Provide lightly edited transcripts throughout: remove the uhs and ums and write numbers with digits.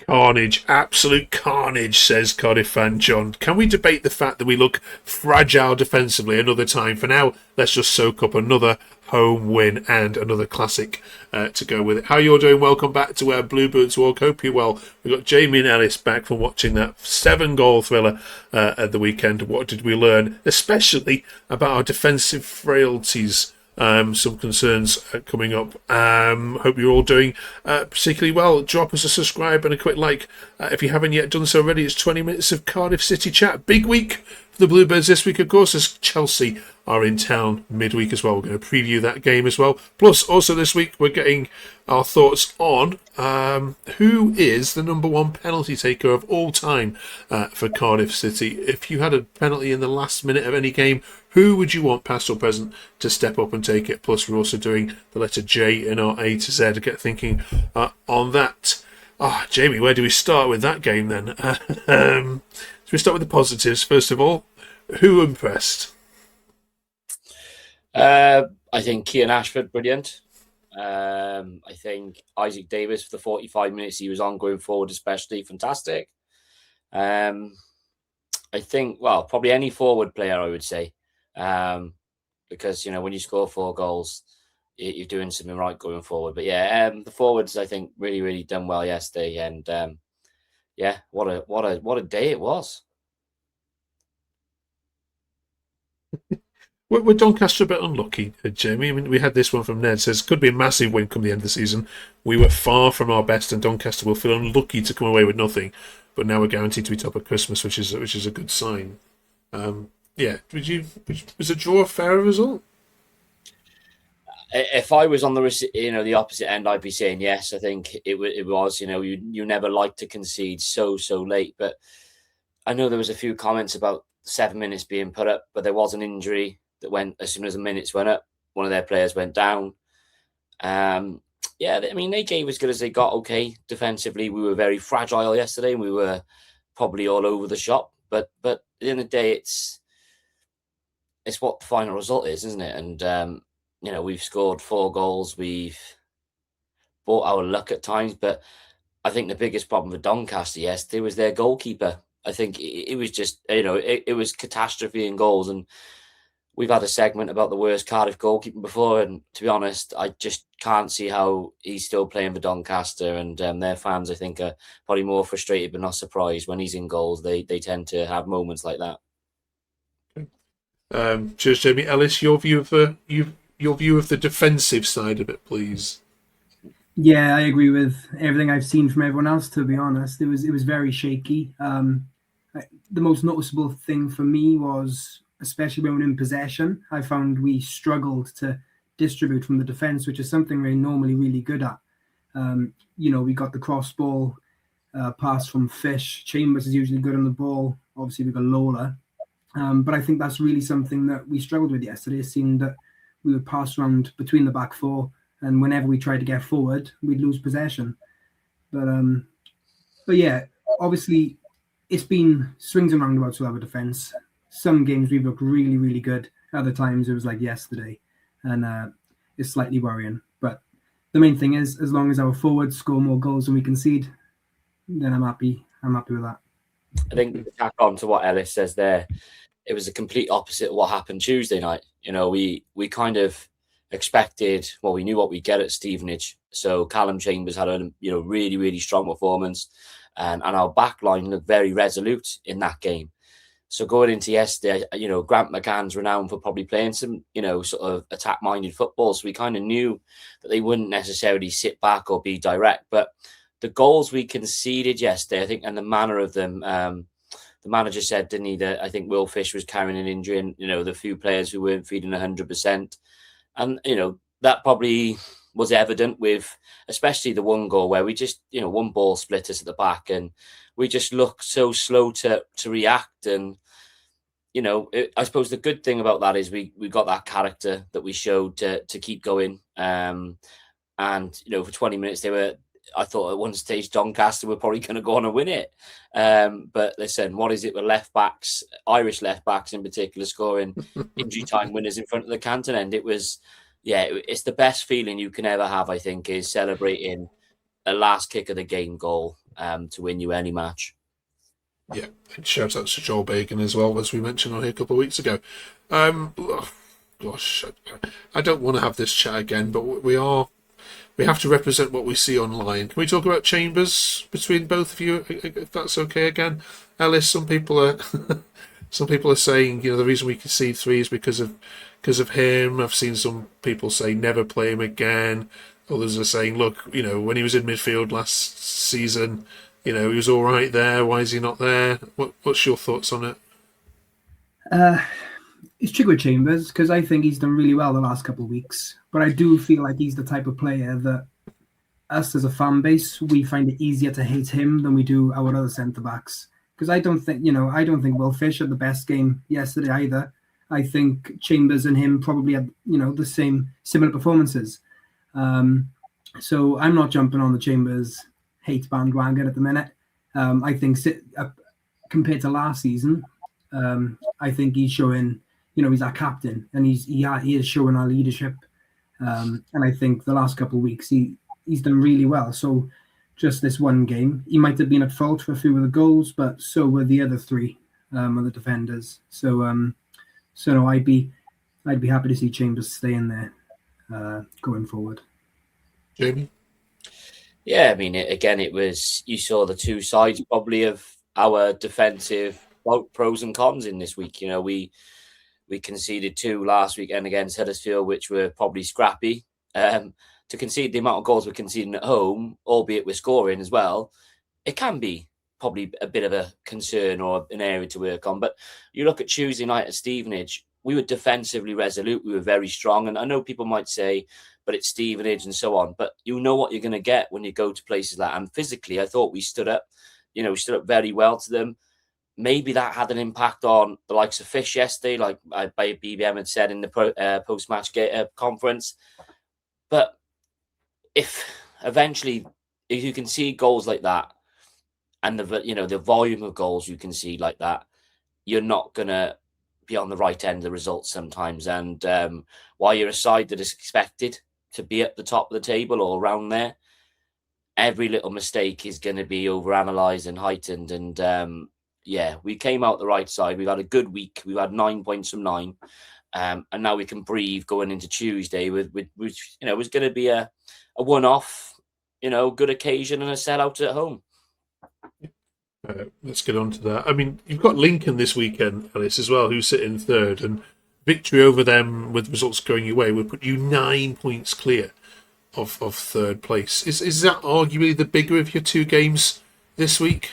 Carnage, absolute carnage, says Cardiff fan John. Can we debate the fact that we look fragile defensively another time? For now, let's just soak up another home win and another classic to go with it. How you're doing? Welcome back to Where Bluebirds Walk. Hope you're well. We've got Jamie and Ellis back from watching that 7-goal thriller at the weekend. What did we learn? Especially about our defensive frailties. Some concerns coming up. Hope you're all doing particularly well. Drop us a subscribe and a quick like if you haven't yet done so already. It's 20 minutes of Cardiff City chat. Big week for the Bluebirds this week, of course, as Chelsea are in town midweek as well. We're going to preview that game as well. Plus, also this week, we're getting our thoughts on who is the number one penalty taker of all time for Cardiff City. If you had a penalty in the last minute of any game, who would you want, past or present, to step up and take it? Plus, we're also doing the letter J in our A to Z to get thinking on that. Jamie, where do we start with that game then? So we start with the positives. First of all, who impressed? I think Kean Ashford, brilliant. I think Isaac Davis, for the 45 minutes he was on going forward, especially, fantastic. I think, well, probably any forward player, I would say. Because, when you score 4 goals, you're doing something right going forward. But yeah, the forwards, I think, really, really done well yesterday. And yeah, what a day it was. We're Doncaster a bit unlucky, Jamie. I mean, we had this one from Ned. Says could be a massive win come the end of the season. We were far from our best, and Doncaster will feel unlucky to come away with nothing. But now we're guaranteed to be top at Christmas, which is a good sign. Yeah, was a draw a fair result? If I was on the opposite end, I'd be saying yes. I think it was. You never like to concede so late, but I know there was a few comments about 7 minutes being put up, but there was an injury that went as soon as the minutes went up. One of their players went down. Yeah, I mean, they gave as good as they got. Okay, defensively, we were very fragile yesterday, and we were probably all over the shop. But at the end of the day, it's what the final result is, isn't it? And we've scored 4 goals. We've bought our luck at times, but I think the biggest problem with Doncaster yesterday was their goalkeeper. I think it was just, it was catastrophe in goals. And we've had a segment about the worst Cardiff goalkeeper before. And to be honest, I just can't see how he's still playing for Doncaster. And their fans, I think, are probably more frustrated but not surprised when he's in goals. They tend to have moments like that. Cheers, Jamie. Ellis, your view of the defensive side of it, please. Yeah, I agree with everything I've seen from everyone else. To be honest, it was very shaky. The most noticeable thing for me was, especially when we were in possession, I found we struggled to distribute from the defence, which is something we're normally really good at. We got the cross ball pass from Fish. Chambers is usually good on the ball. Obviously, we got Lola. But I think that's really something that we struggled with yesterday. It seemed that we would pass around between the back four, and whenever we tried to get forward, we'd lose possession. But yeah, obviously, it's been swings and roundabouts with our defence. Some games we've looked really, really good. Other times it was like yesterday, and it's slightly worrying. But the main thing is, as long as our forwards score more goals than we concede, then I'm happy. I'm happy with that. I think to tack on to what Ellis says there, it was the complete opposite of what happened Tuesday night. We kind of expected, well, we knew what we'd get at Stevenage. So Callum Chambers had a really, really strong performance, and our back line looked very resolute in that game. So going into yesterday, Grant McCann's renowned for probably playing some, sort of attack-minded football. So we kind of knew that they wouldn't necessarily sit back or be direct. But the goals we conceded yesterday, I think, and the manner of them, the manager said, didn't he, that I think Will Fish was carrying an injury and, the few players who weren't feeding 100%. And, that probably was evident with especially the one goal where we just, one ball split us at the back and we just looked so slow to react. And, I suppose the good thing about that is we got that character that we showed to keep going. And, for 20 minutes, I thought at one stage Doncaster were probably going to go on and win it. But listen, what is it with left backs, Irish left backs in particular, scoring injury time winners in front of the Canton end? It was, it's the best feeling you can ever have, I think, is celebrating a last kick of the game goal. to win you any match. Yeah, and shout out to Joel Bacon as well, as we mentioned on here a couple of weeks ago. Gosh, I don't want to have this chat again, but we have to represent what we see online. Can we talk about Chambers between both of you, if that's okay again? Ellis, some people are saying, the reason we concede 3 is because of him. I've seen some people say never play him again. Others are saying, look, when he was in midfield last season, he was all right there. Why is he not there? What's your thoughts on it? It's tricky with Chambers because I think he's done really well the last couple of weeks. But I do feel like he's the type of player that us as a fan base, we find it easier to hate him than we do our other centre backs. Because I don't think Will Fish had the best game yesterday either. I think Chambers and him probably had the similar performances. So I'm not jumping on the Chambers hate bandwagon at the minute. I think compared to last season, I think he's showing, he's our captain and he is showing our leadership. And I think the last couple of weeks he's done really well. So just this one game, he might have been at fault for a few of the goals, but so were the other 3 of the defenders. So no, I'd be happy to see Chambers stay in there going forward. Jamie? Yeah, I mean, you saw the 2 sides probably of our defensive pros and cons in this week. We conceded 2 last weekend against Huddersfield, which were probably scrappy. To concede the amount of goals we're conceding at home, albeit we're scoring as well, it can be probably a bit of a concern or an area to work on. But you look at Tuesday night at Stevenage, we were defensively resolute. We were very strong. And I know people might say, but it's Stevenage and so on. But you know what you're going to get when you go to places like that. And physically, I thought we stood up. We stood up very well to them. Maybe that had an impact on the likes of Fish yesterday, like BBM had said in the post-match conference. But if you can see goals like that, and the volume of goals you can see like that, you're not gonna be on the right end of the results sometimes. And while you're a side that is expected to be at the top of the table or around there, every little mistake is going to be overanalyzed and heightened. And we came out the right side. We've had a good week. We've had 9 points from 9. And now we can breathe going into Tuesday with which was going to be a one-off, good occasion and a sellout at home. Let's get on to that. I mean, you've got Lincoln this weekend, Ellis, as well, who's sitting 3rd, and victory over them with results going your way would put you 9 points clear of 3rd place. Is that arguably the bigger of your 2 games this week?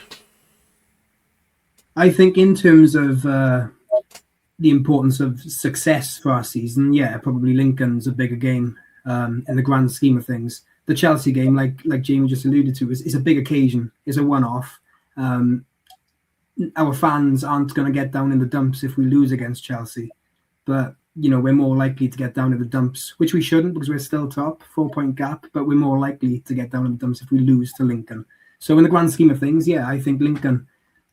I think in terms of the importance of success for our season, probably Lincoln's a bigger game in the grand scheme of things. The Chelsea game, like Jamie just alluded to, is a big occasion. It's a one-off. Our fans aren't going to get down in the dumps if we lose against Chelsea, but we're more likely to get down in the dumps, which we shouldn't because we're still top, 4-point gap, but we're more likely to get down in the dumps if we lose to Lincoln. So in the grand scheme of things, I think Lincoln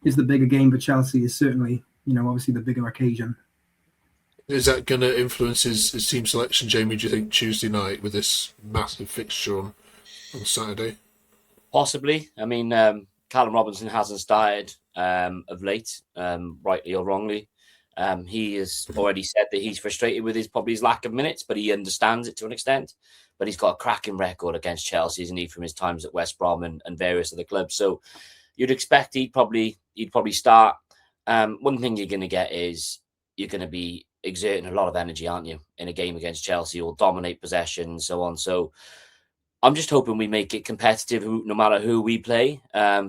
is the bigger game, but Chelsea is certainly, obviously the bigger occasion. Is that going to influence his team selection, Jamie, do you think, Tuesday night with this massive fixture on Saturday? Possibly. I mean, Callum Robinson hasn't started of late, rightly or wrongly. He has already said that he's frustrated with his lack of minutes, but he understands it to an extent. But he's got a cracking record against Chelsea, isn't he, from his times at West Brom and various other clubs. So you'd expect he'd probably start. One thing you're going to get is you're going to be exerting a lot of energy, aren't you, in a game against Chelsea, or dominate possession and so on. So I'm just hoping we make it competitive no matter who we play,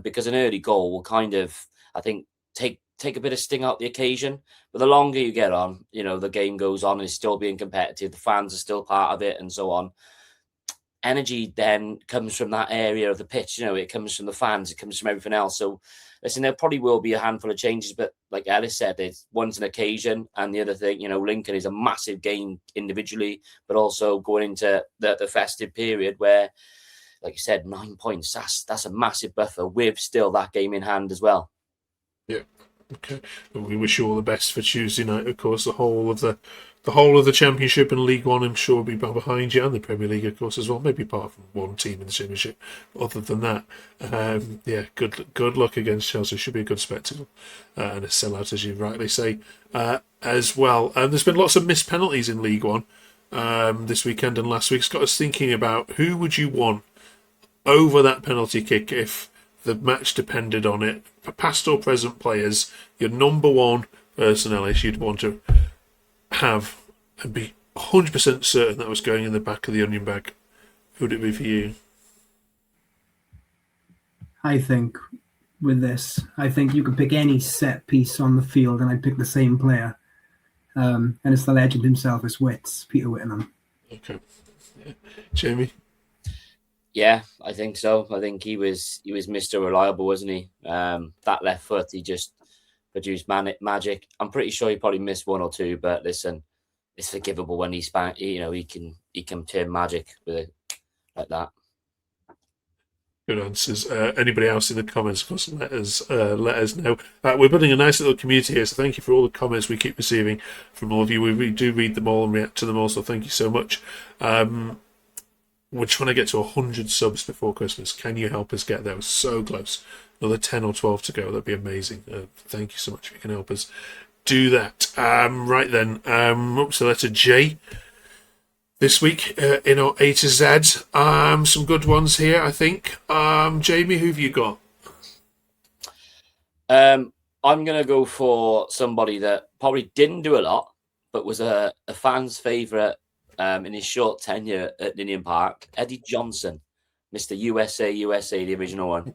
because an early goal will kind of, I think, take a bit of sting out the occasion. But the longer you get on, the game goes on and it's still being competitive. The fans are still part of it and so on. Energy then comes from that area of the pitch. It comes from the fans. It comes from everything else. So, listen, there probably will be a handful of changes, but like Ellis said, one's an occasion, and the other thing, Lincoln is a massive game individually, but also going into the festive period where, like you said, 9 points. That's a massive buffer with still that game in hand as well. Yeah. Okay. Well, we wish you all the best for Tuesday night. Of course, the whole of the Championship and League One, I'm sure, will be behind you, and the Premier League, of course, as well. Maybe apart from one team in the Championship. Other than that, good luck against Chelsea. Should be a good spectacle and a sellout, as you rightly say, as well. There's been lots of missed penalties in League One this weekend and last week. It's got us thinking about who would you want over that penalty kick if the match depended on it. For past or present players, your number one person, Ellis, you'd want to have and be 100% certain that was going in the back of the onion bag. Who would it be for you? I think with this, I think you could pick any set piece on the field and I'd pick the same player. And it's the legend himself, it's Wits, Peter Whittingham. Okay. Yeah. Jamie? Yeah, I think so. I think he was Mr. Reliable, wasn't he? That left foot, he just produced magic. I'm pretty sure he probably missed one or two, but listen, it's forgivable when he can turn magic with it like that. Good answers. Anybody else in the comments, of course, let us know. We're building a nice little community here, so thank you for all the comments we keep receiving from all of you. We do read them all and react to them all, so thank you so much. We're trying to get to 100 subs before Christmas. Can you help us get there? We're so close. Another 10 or 12 to go. That'd be amazing. Thank you so much if you can help us do that. Right then, up to letter J. This week in our A to Z, some good ones here, I think. Jamie, who have you got? I'm going to go for somebody that probably didn't do a lot, but was a fan's favourite in his short tenure at Ninian Park. Eddie Johnson, Mr. USA, the original one.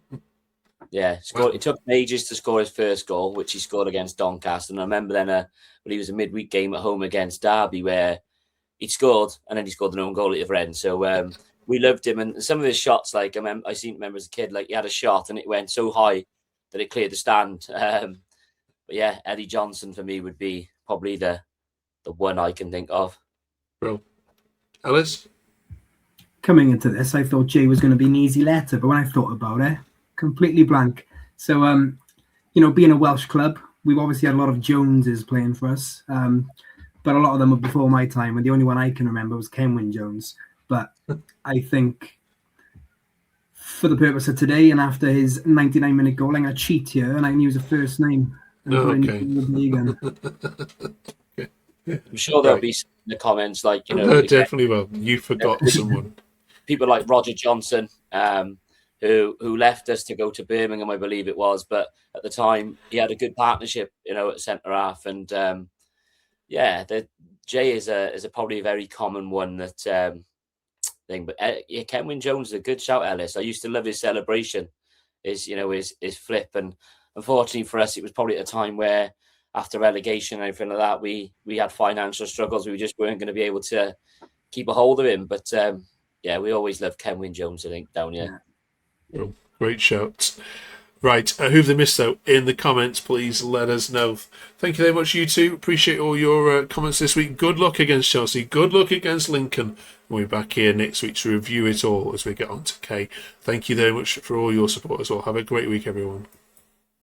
Yeah, scored. It took ages to score his first goal, which he scored against Doncaster. And I remember then when he was a midweek game at home against Derby where he scored, and then he scored an own goal at the other end. So we loved him, and some of his shots, like I remember as a kid, like he had a shot and it went so high that it cleared the stand. But yeah, Eddie Johnson for me would be probably the one I can think of. Bro, Ellis? Coming into this, I thought Jay was going to be an easy letter, but when I thought about it, completely blank. So, being a Welsh club, we've obviously had a lot of Joneses playing for us. But a lot of them were before my time, and the only one I can remember was Kenwyn Jones. But I think for the purpose of today and after his 99-minute goal, I'm going to cheat here, and I can use a first name. Okay. I'm sure there'll be some in the comments, like, No, definitely will. You forgot someone. People like Roger Johnson, who left us to go to Birmingham, I believe it was. But at the time, he had a good partnership, at centre half, and Jay is a probably a very common one that thing. But Kenwyn Jones is a good shout, Ellis. I used to love his celebration, his flip, and unfortunately for us, it was probably at a time where after relegation and everything like that, we had financial struggles. We just weren't going to be able to keep a hold of him. But we always loved Kenwyn Jones, I think, down here. Oh, great shouts. Right, who've they missed though? In the comments, please let us know. Thank you very much, you two. Appreciate all your comments this week. Good luck against Chelsea. Good luck against Lincoln. We'll be back here next week to review it all as we get on to K. Thank you very much for all your support as well. Have a great week, everyone.